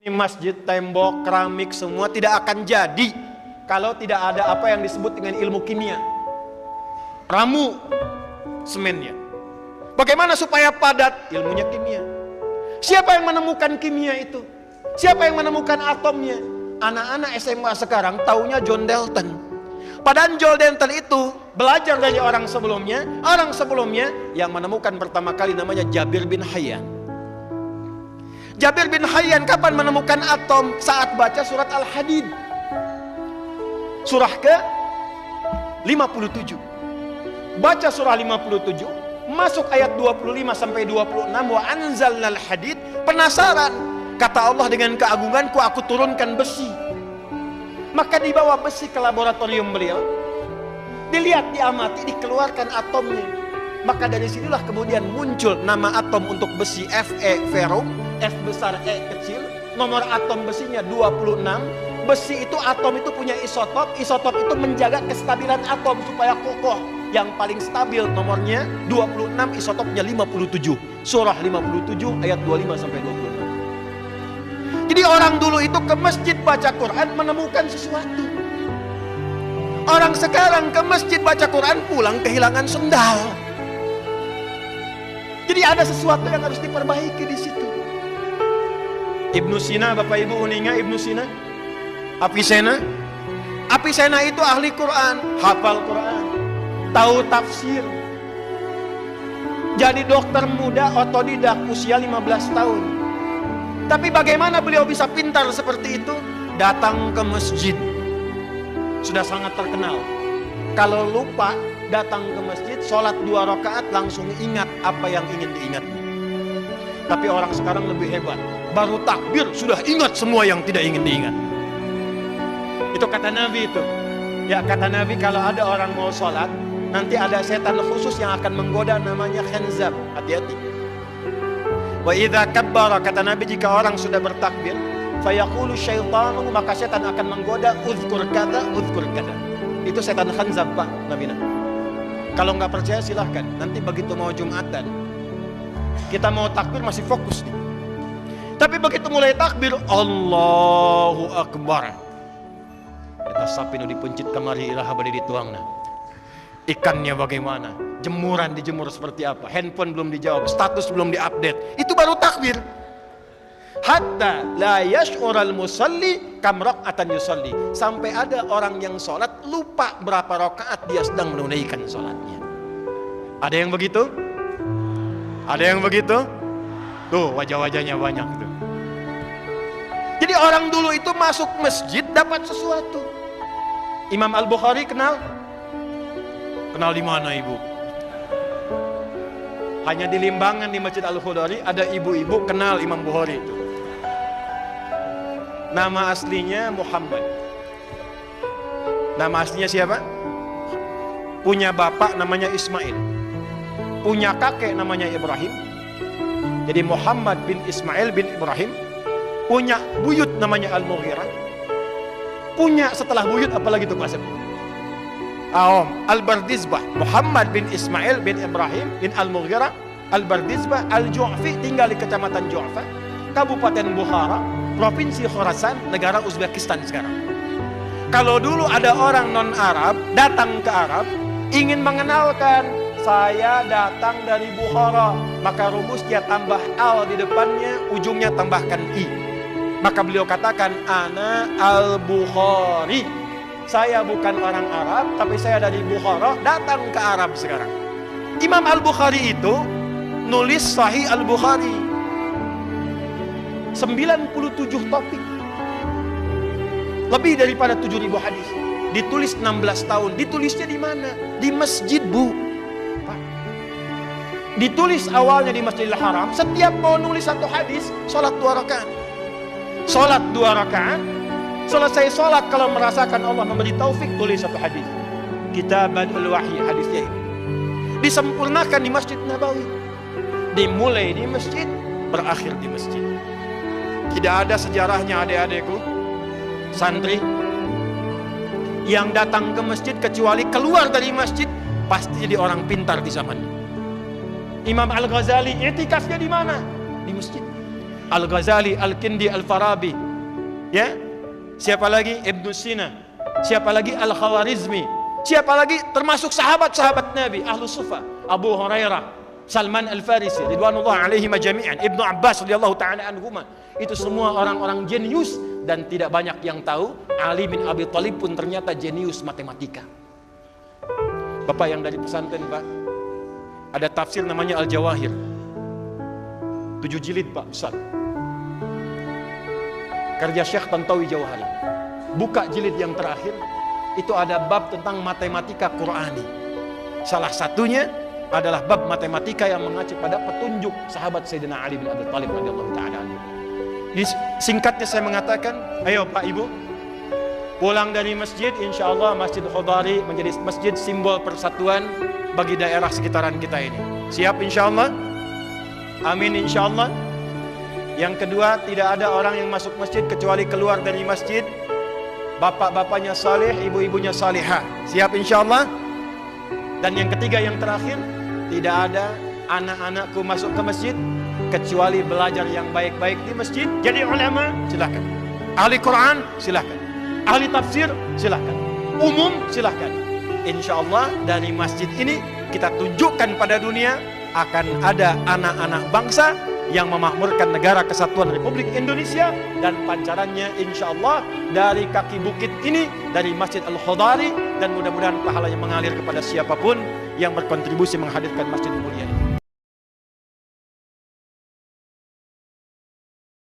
Masjid, tembok, keramik semua tidak akan jadi kalau tidak ada apa yang disebut dengan ilmu kimia. Ramu semennya. Bagaimana supaya padat? Ilmunya kimia. Siapa yang menemukan kimia itu? Siapa yang menemukan atomnya? Anak-anak SMA sekarang taunya John Dalton. Padahal John Dalton itu belajar dari orang sebelumnya. Orang sebelumnya yang menemukan pertama kali namanya Jabir bin Hayyan. Jabir bin Hayyan kapan menemukan atom? Saat baca surat Al-Hadid. Surah ke 57. Baca surah 57, masuk ayat 25 sampai 26, wa anzalnal hadid. Penasaran, kata Allah, dengan keagunganku aku turunkan besi. Maka dibawa besi ke laboratorium beliau, dilihat, diamati, dikeluarkan atomnya. Maka dari sinilah kemudian muncul nama atom untuk besi, Fe ferrum, F besar, E kecil. Nomor atom besinya 26. Besi itu, atom itu punya isotop. Isotop itu menjaga kestabilan atom supaya kokoh. Yang paling stabil nomornya 26, isotopnya 57. Surah 57 ayat 25 sampai 26. Jadi orang dulu itu ke masjid baca Quran menemukan sesuatu. Orang sekarang ke masjid baca Quran pulang kehilangan sendal. Jadi ada sesuatu yang harus diperbaiki di situ. Ibnu Sina, Bapak Ibu uninga Ibnu Sina? Avicenna? Avicenna itu ahli Quran, hafal Quran, tahu tafsir. Jadi dokter muda otodidak usia 15 tahun. Tapi bagaimana beliau bisa pintar seperti itu? Datang ke masjid. Sudah sangat terkenal. Kalau lupa datang ke masjid, sholat 2 rakaat langsung ingat apa yang ingin diingat. Tapi orang sekarang lebih hebat. Baru takbir sudah ingat semua yang tidak ingin diingat. Itu kata Nabi itu. Ya, kata Nabi, kalau ada orang mau sholat, nanti ada setan khusus yang akan menggoda, namanya khanzab. Hati-hati. Wa idza kabbara, kata Nabi, jika orang sudah bertakbir, fayaqulu syaitanu, maka setan akan menggoda, uzkur kada, uzkur kada. Itu setan khanzab, Pak Nabi. Kalau nggak percaya silahkan. Nanti begitu mau Jumatan, kita mau takbir masih fokus nih. Tapi begitu mulai takbir, Allahu Akbar. Kita sapi nu dipencit kamari ilaha bade dituangna. Ikannya bagaimana? Jemuran dijemur seperti apa? Handphone belum dijawab, status belum diupdate. Itu baru takbir. Hatta la yash'ural musalli kam raka'atan yusalli. Sampai ada orang yang sholat lupa berapa rakaat dia sedang menunaikan sholatnya. Ada yang begitu? Ada yang begitu? Tuh wajah-wajahnya banyak tuh. Jadi orang dulu itu masuk masjid dapat sesuatu. Imam Al-Bukhari kenal? Kenal di mana ibu? Hanya di Limbangan di Masjid Al-Khudari ada ibu-ibu kenal Imam Bukhari itu. Nama aslinya Muhammad. Nama aslinya siapa? Punya bapak namanya Ismail. Punya kakek namanya Ibrahim. Jadi Muhammad bin Ismail bin Ibrahim. Punya buyut namanya Al-Mughirah. Punya setelah buyut apalagi itu Pak? Al-Bardizbah. Muhammad bin Ismail bin Ibrahim bin Al-Mughirah Al-Bardizbah Al-Ju'fi, tinggal di kecamatan Ju'fa, Kabupaten Bukhara, Provinsi Khorasan, negara Uzbekistan sekarang. Kalau dulu ada orang non-Arab datang ke Arab ingin mengenalkan, saya datang dari Bukhara, maka rumusnya tambah al di depannya, ujungnya tambahkan i. Maka beliau katakan, ana al-Bukhari. Saya bukan orang Arab, tapi saya dari Bukhara, datang ke Arab sekarang. Imam Al-Bukhari itu nulis Sahih Al-Bukhari 97 topik, lebih daripada 7.000 hadis. Ditulis 16 tahun. Ditulisnya di mana? Di masjid, Bu. Pak. Ditulis awalnya di Masjidil Haram. Setiap mau nulis satu hadis, sholat 2 rakaat. Sholat 2 rakaat. Selesai sholat, kalau merasakan Allah memberi taufik, tulis satu hadis. Kitabul Wahyi, hadisnya ini disempurnakan di Masjid Nabawi. Dimulai di masjid, berakhir di masjid. Tidak ada sejarahnya adik-adikku, santri yang datang ke masjid kecuali keluar dari masjid pasti jadi orang pintar di zamannya. Imam Al-Ghazali itikafnya di mana? Di masjid. Al-Ghazali, Al-Kindi, Al-Farabi, ya. Siapa lagi? Ibnu Sina. Siapa lagi? Al-Khawarizmi. Siapa lagi? Termasuk sahabat-sahabat Nabi, Ahlus Sufa, Abu Hurairah, Salman Al-Farisi, ridwanullah alaihi majami'an, Ibnu Abbas radhiyallahu taala anhuma. Itu semua orang-orang jenius, dan tidak banyak yang tahu Ali bin Abi Thalib pun ternyata jenius matematika. Bapak yang dari pesantren, Pak, ada tafsir namanya Al-Jawahir, 7 jilid, Pak, besar, karya Syekh Tantawi Jauhari. Buka jilid yang terakhir, itu ada bab tentang matematika Qur'ani. Salah satunya adalah bab matematika yang mengacu pada petunjuk sahabat Sayyidina Ali bin Abi Thalib radhiyallahu taala anhu. Jadi singkatnya saya mengatakan, ayo Pak Ibu, pulang dari masjid, insya Allah Masjid Khodari menjadi masjid simbol persatuan bagi daerah sekitaran kita ini. Siap insya Allah? Amin insya Allah. Yang kedua, tidak ada orang yang masuk masjid kecuali keluar dari masjid bapak-bapaknya saleh, ibu-ibunya salihah. Siap insya Allah? Dan yang ketiga, yang terakhir, tidak ada anak-anakku masuk ke masjid kecuali belajar yang baik-baik di masjid. Jadi ulama, silahkan. Ahli Quran, silahkan. Ahli tafsir, silahkan. Umum, silahkan. Insya Allah dari masjid ini kita tunjukkan pada dunia akan ada anak-anak bangsa yang memakmurkan negara kesatuan Republik Indonesia, dan pancarannya insya Allah dari kaki bukit ini, dari Masjid Al-Khodari, dan mudah-mudahan pahalanya mengalir kepada siapapun yang berkontribusi menghadirkan masjid mulia ini.